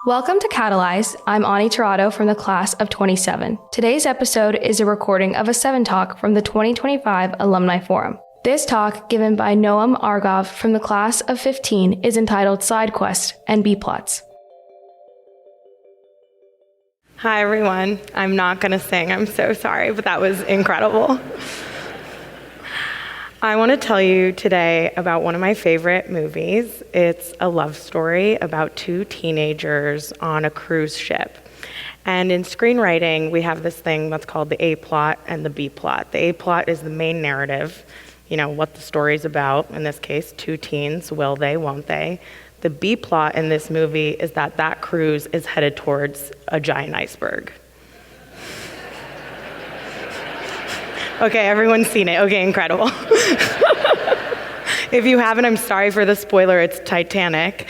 Welcome to Catalyze. I'm Ani Tirado from the class of 27. Today's episode is a recording of a 7 talk from the 2025 Alumni Forum. This talk, given by Noam Argov from the class of 15, is entitled Side Quest and B-Plots. Hi everyone. I'm not going to sing. I'm so sorry, but that was incredible. I want to tell you today about one of my favorite movies. It's a love story about 2 teenagers on a cruise ship. And in screenwriting, we have this thing that's called the A-plot and the B-plot. The A-plot is the main narrative, what the story's about. In this case, 2 teens, will they, won't they? The B-plot in this movie is that cruise is headed towards a giant iceberg. Okay, everyone's seen it. Okay, incredible. If you haven't, I'm sorry for the spoiler, it's Titanic.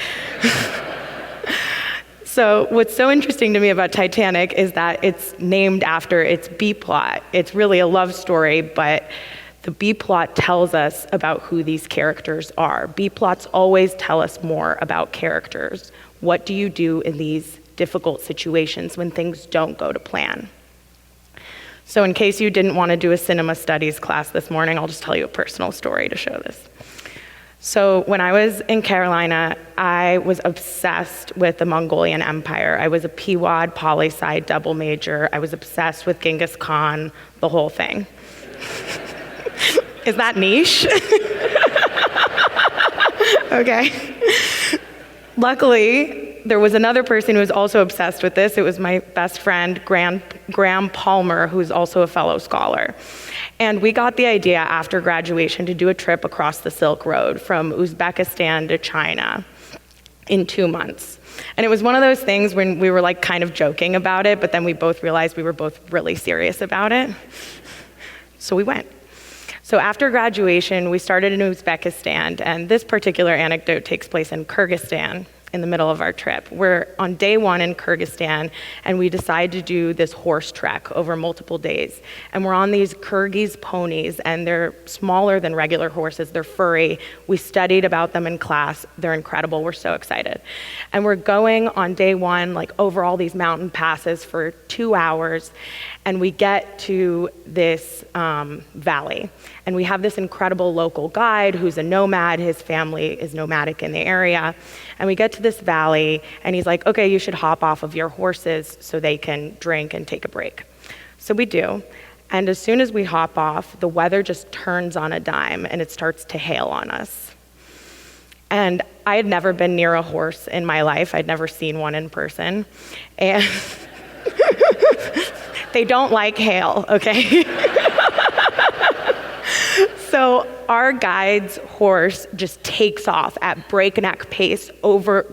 So what's so interesting to me about Titanic is that it's named after its B-plot. It's really a love story, but the B-plot tells us about who these characters are. B-plots always tell us more about characters. What do you do in these difficult situations when things don't go to plan? So in case you didn't want to do a cinema studies class this morning, I'll just tell you a personal story to show this. So when I was in Carolina, I was obsessed with the Mongolian Empire. I was a PWAD poli-sci double major. I was obsessed with Genghis Khan, the whole thing. Is that niche? Okay. Luckily, there was another person who was also obsessed with this. It was my best friend, Graham Palmer, who's also a fellow scholar. And we got the idea after graduation to do a trip across the Silk Road from Uzbekistan to China in 2 months. And it was one of those things when we were kind of joking about it, but then we both realized we were both really serious about it. So we went. So after graduation, we started in Uzbekistan, and this particular anecdote takes place in Kyrgyzstan in the middle of our trip. We're on day 1 in Kyrgyzstan, and we decide to do this horse trek over multiple days. And we're on these Kyrgyz ponies, and they're smaller than regular horses. They're furry. We studied about them in class. They're incredible. We're so excited. And we're going on day 1, over all these mountain passes for 2 hours, and we get to this valley. And we have this incredible local guide who's a nomad. His family is nomadic in the area. And we get to this valley, and he's like, okay, you should hop off of your horses so they can drink and take a break. So we do. And as soon as we hop off, the weather just turns on a dime, and it starts to hail on us. And I had never been near a horse in my life. I'd never seen one in person. And they don't like hail, okay? So our guide's horse just takes off at breakneck pace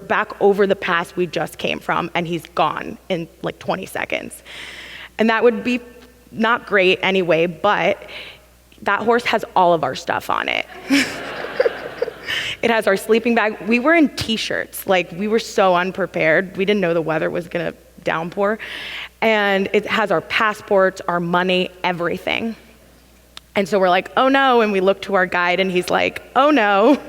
back over the pass we just came from, and he's gone in 20 seconds. And that would be not great anyway, but that horse has all of our stuff on it. It has our sleeping bag. We were in t-shirts, we were so unprepared. We didn't know the weather was gonna downpour. And it has our passports, our money, everything. And so we're like, oh no, and we look to our guide and he's like, oh no.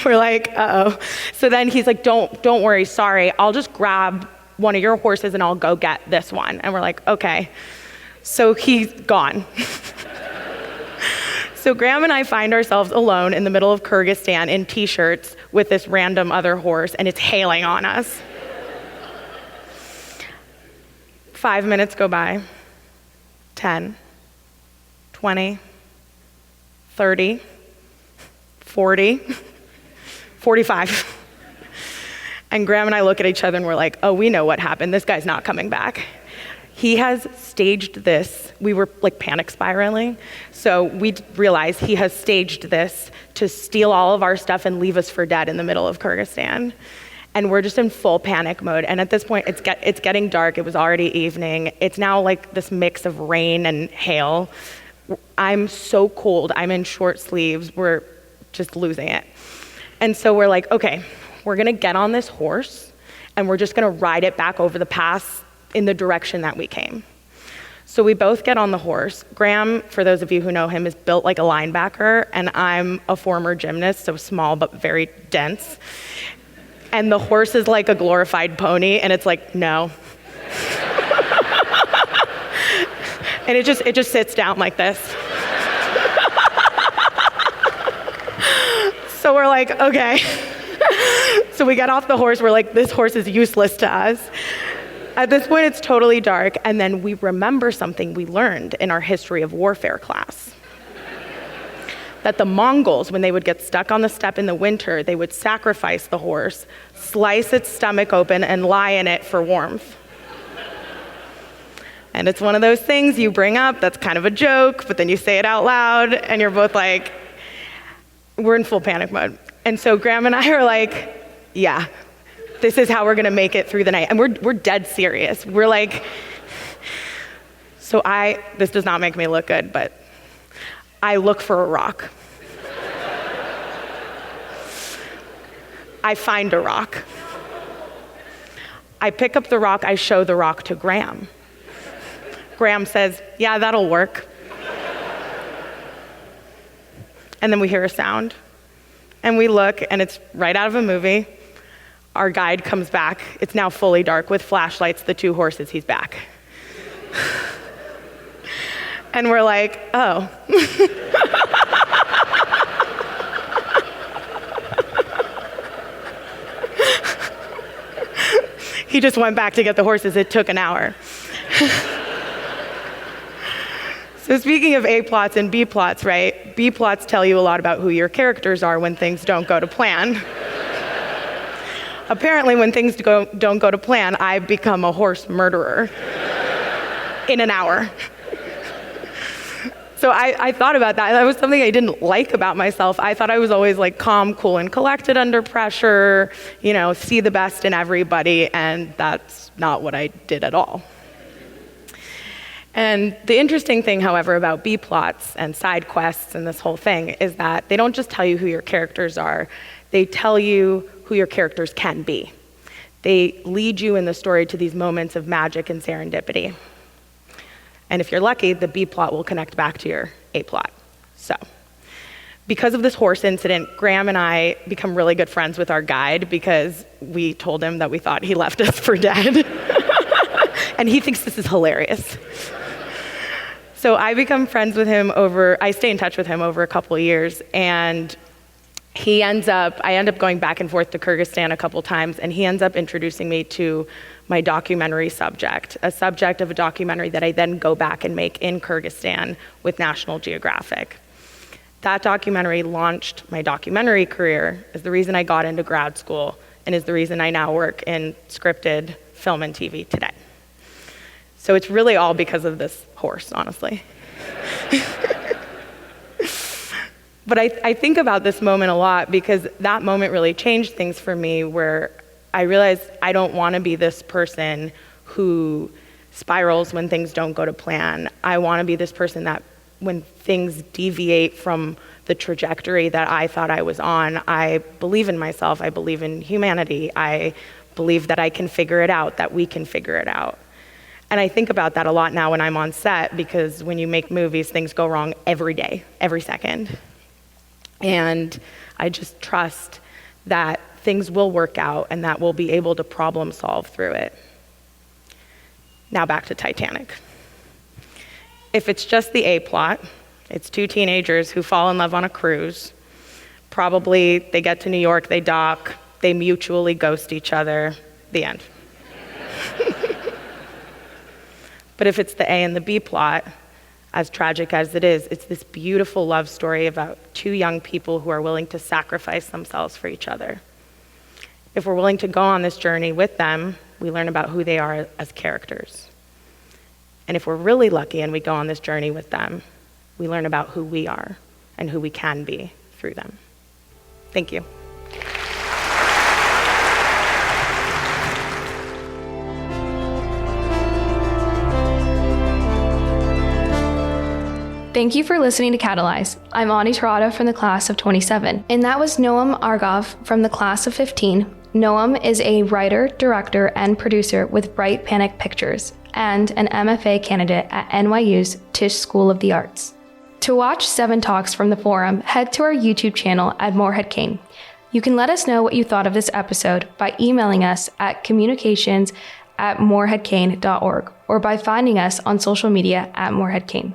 We're like, uh-oh. So then he's like, don't worry, sorry, I'll just grab one of your horses and I'll go get this one. And we're like, okay. So he's gone. So Graham and I find ourselves alone in the middle of Kyrgyzstan in t-shirts with this random other horse, and it's hailing on us. 5 minutes go by. 10, 20, 30, 40, 45. And Graham and I look at each other and we're like, oh, we know what happened. This guy's not coming back. He has staged this. We were panic spiraling. So we realized he has staged this to steal all of our stuff and leave us for dead in the middle of Kyrgyzstan. And we're just in full panic mode. And at this point, it's getting dark. It was already evening. It's now this mix of rain and hail. I'm so cold. I'm in short sleeves. We're just losing it. And so we're like, okay, we're gonna get on this horse and we're just gonna ride it back over the pass in the direction that we came. So we both get on the horse. Graham, for those of you who know him, is built like a linebacker, and I'm a former gymnast, so small but very dense. And the horse is like a glorified pony, and it's like, no. And it just sits down like this. So we're like, okay. So we get off the horse, we're like, this horse is useless to us. At this point, it's totally dark, and then we remember something we learned in our history of warfare class. That the Mongols, when they would get stuck on the steppe in the winter, they would sacrifice the horse, slice its stomach open, and lie in it for warmth. And it's one of those things you bring up that's kind of a joke, but then you say it out loud, and you're both like, we're in full panic mode. And so Graham and I are like, yeah, this is how we're gonna make it through the night. And we're dead serious. We're like, this does not make me look good, but I look for a rock. I find a rock. I pick up the rock, I show the rock to Graham. Graham says, yeah, that'll work. And then we hear a sound, and we look, and it's right out of a movie. Our guide comes back. It's now fully dark with flashlights, the two horses, he's back. And we're like, oh. He just went back to get the horses. It took an hour. So speaking of A plots and B plots, right? B plots tell you a lot about who your characters are when things don't go to plan. Apparently, when things don't go to plan, I become a horse murderer in an hour. So I thought about that. That was something I didn't like about myself. I thought I was always like calm, cool, and collected under pressure, see the best in everybody, and that's not what I did at all. And the interesting thing, however, about B plots and side quests and this whole thing is that they don't just tell you who your characters are, they tell you who your characters can be. They lead you in the story to these moments of magic and serendipity. And if you're lucky, the B plot will connect back to your A plot. So, because of this horse incident, Graham and I become really good friends with our guide because we told him that we thought he left us for dead. And he thinks this is hilarious. So I become friends with him I stay in touch with him over a couple of years, and I end up going back and forth to Kyrgyzstan a couple times, and he ends up introducing me to my documentary subject, a subject of a documentary that I then go back and make in Kyrgyzstan with National Geographic. That documentary launched my documentary career, is the reason I got into grad school, and is the reason I now work in scripted film and TV today. So it's really all because of this horse, honestly. But I think about this moment a lot because that moment really changed things for me, where I realized I don't want to be this person who spirals when things don't go to plan. I want to be this person that when things deviate from the trajectory that I thought I was on, I believe in myself, I believe in humanity, I believe that I can figure it out, that we can figure it out. And I think about that a lot now when I'm on set, because when you make movies, things go wrong every day, every second. And I just trust that things will work out and that we'll be able to problem solve through it. Now back to Titanic. If it's just the A plot, it's two teenagers who fall in love on a cruise. Probably they get to New York, they dock, they mutually ghost each other, the end. But if it's the A and the B plot, as tragic as it is, it's this beautiful love story about two young people who are willing to sacrifice themselves for each other. If we're willing to go on this journey with them, we learn about who they are as characters. And if we're really lucky and we go on this journey with them, we learn about who we are and who we can be through them. Thank you. Thank you for listening to Catalyze. I'm Ani Tirado from the class of 27, and that was Noam Argov from the class of 15. Noam is a writer, director, and producer with Bright Panic Pictures, and an MFA candidate at NYU's Tisch School of the Arts. To watch 7 talks from the forum, head to our YouTube channel at Morehead-Cain. You can let us know what you thought of this episode by emailing us at communications@moreheadcain.org or by finding us on social media at Morehead-Cain.